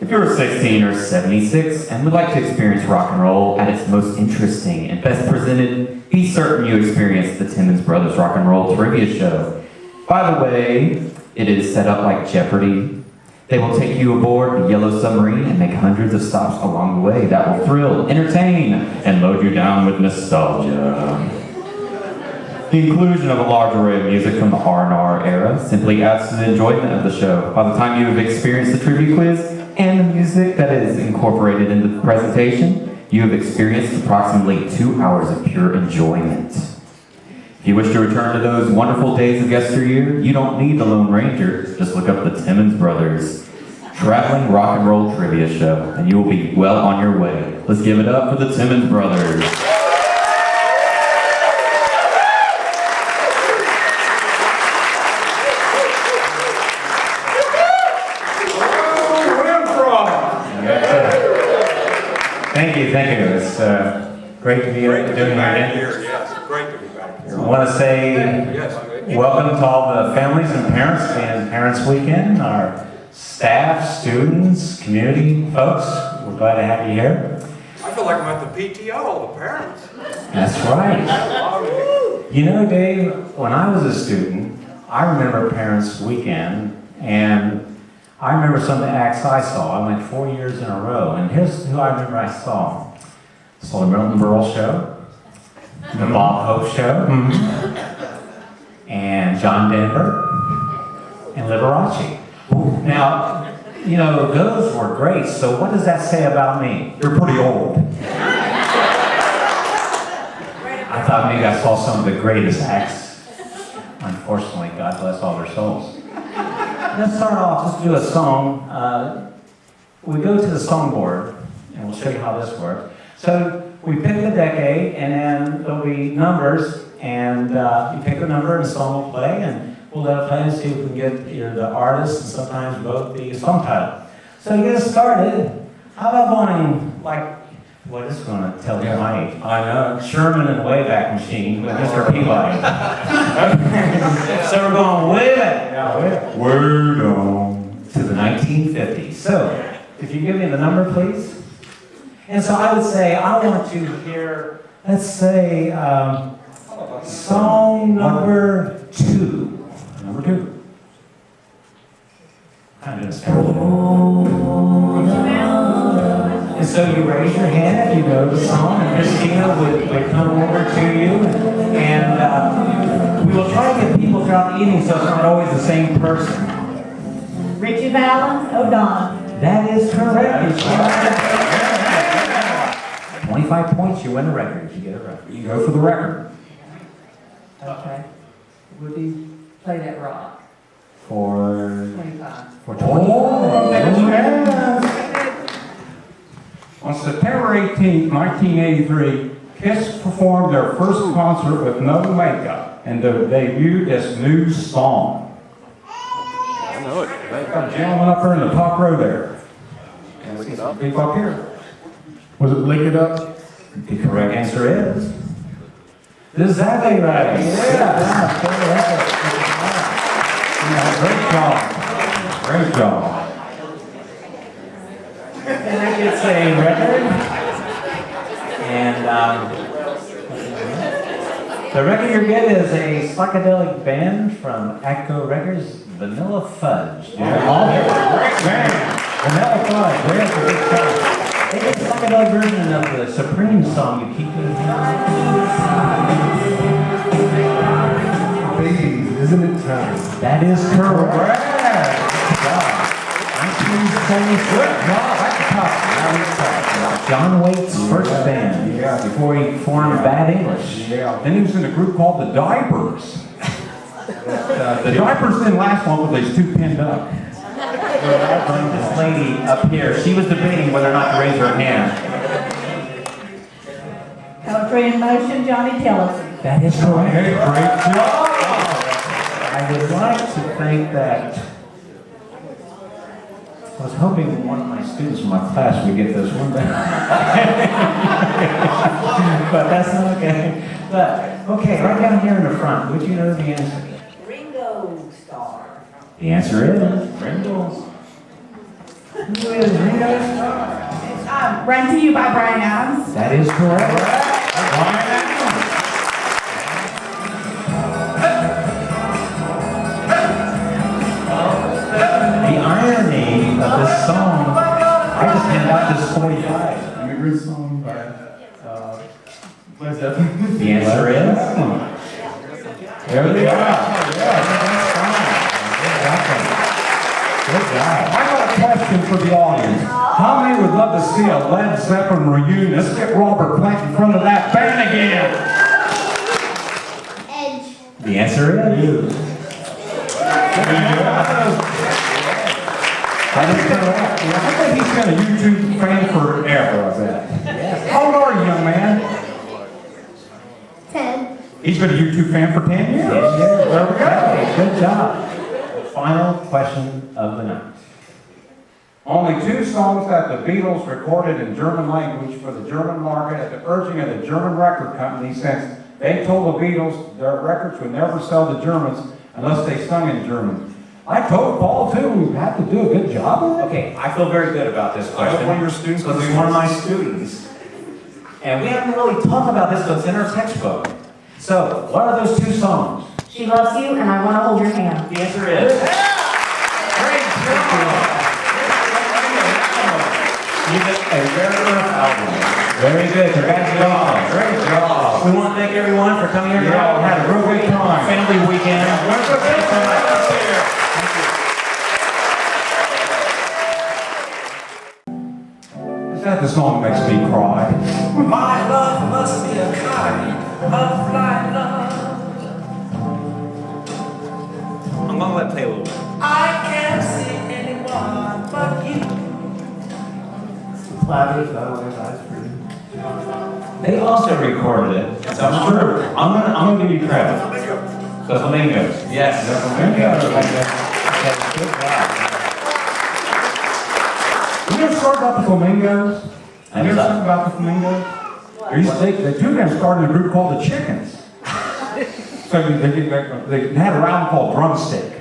If you're 16 or 76 and would like to experience rock and roll at its most interesting and best presented, be certain you experience the Timmons Brothers Rock and Roll Trivia Show. By the way, it is set up like Jeopardy! They will take you aboard the Yellow Submarine and make hundreds of stops along the way that will thrill, entertain, and load you down with nostalgia. The inclusion of a large array of music from the R&R era simply adds to the enjoyment of the show. By the time you have experienced the trivia quiz and the music that is incorporated into the presentation, you have experienced approximately 2 hours of pure enjoyment. If you wish to return to those wonderful days of yesteryear, you don't need the Lone Ranger. Just look up the Timmons Brothers Traveling Rock and Roll Trivia Show, and you will be well on your way. Let's give it up for the Timmons Brothers. Thank you. It's great to be doing it again. Yes, great to be back here. I want to say welcome to all the families and parents in Parents Weekend, our staff, students, community folks. We're glad to have you here. I feel like I'm at the PTO, the parents. That's right. You know, Dave, when I was a student, I remember Parents Weekend, and I remember some of the acts I saw. I went 4 years in a row, and here's who I remember I saw. I saw the Milton Berle Show, the Bob Hope Show, and John Denver, and Liberace. Now, you know, those were great, so what does that say about me? You're pretty old. I thought maybe I saw some of the greatest acts. Unfortunately, God bless all their souls. Let's start off, let's do a song. We go to the songboard, and we'll show you how this works. So we pick the decade, and then there'll be numbers, and you pick a number, and the song will play, and we'll let it play and see if we can get either the artist and sometimes both the song title. So to get us started, how about going like, what is going to tell you my age? I know, Sherman and Wayback Machine with Mr. Peabody. So we're going way back. Way down to the 1950s. So, if you give me the number, please. And so I would say, I want to hear, let's say, song number 2. Number 2. Kind of and so you raise your hand, you know the song, and Christina would come over to you, and we will try to get people throughout the evening so it's not always the same person. Richie Valens, O'Donnell. That is correct. 25 points, you win a record if you get a record. You go for the record. Okay. Would you play that rock? For 25. For 25. On September 18, 1983, Kiss performed their first concert with no makeup and debuted this new song. I know it. Got a gentleman up there in the top row there. Can we get up? People up here. Was it Lick It Up? The correct answer is the Zappy Rags. Yeah, great job. And that gets a record. And the record you get is a psychedelic band from Atco Records, Vanilla Fudge. Great band. Vanilla Fudge, that's a good time. They did a psychedelic version of the Supreme song, You Keep Me Baby, isn't it time? That is correct. Good job. 1976. Good job. John Waite's first band, before he formed Bad English. Yeah. Then he was in a group called the Diapers. The Diapers didn't last long, but they was too pinned up. I'll bring this lady up here. She was debating whether or not to raise her hand. Poetry in motion, Johnny Tellison. That is correct. Hey, great job. I would like to think that I was hoping one of my students from my class would get this one. But that's not okay. But, okay, right down here in the front, would you know the answer? Ringo Starr. The answer is Ringo. Who is Rita? Run to You by Brian Adams. That is correct. Brian Adams. The irony of this song, I just handed out this 45. Immigrant song by Led Zeppelin. The answer is? There they are. Good job. I got a question for the audience. How many would love to see a Led Zeppelin reunion? Let's get Robert Plant in front of that band again. The answer is? I think he's been a YouTube fan forever, I bet. How old are you, young man? 10. He's been a YouTube fan for 10 years. There There we go. Good job. Final question of the night. Only 2 songs that the Beatles recorded in German language for the German market at the urging of the German record company, since they told the Beatles their records would never sell to Germans unless they sung in German. I told Paul too, we have to do a good job of it. Okay, I feel very good about this question. one of your students Because it's one of my students. And we haven't really talked about this, but it's in our textbook. So, what are those 2 songs? She Loves You and I Want to Hold Your Hand. The answer is? Great job! You did a very good album. Very good, congratulations. Great job. We want to thank everyone for coming here. Yeah, we had a real good time. Family weekend. Let's go. Thanks so much. Is that the song that makes me cry? My love must be a kind of blind love. I'm gonna let it play a little bit. I can't see anyone but you. Flowers, always eyes for you. They also recorded it. That's true. I'm gonna give you credit. The Flamingos. Yes. The Flamingos. Good job. You ever heard about the Flamingos? I You ever know. heard about the Flamingos? The 2 of them started a group called the Chickens. So they had a round called Drumstick.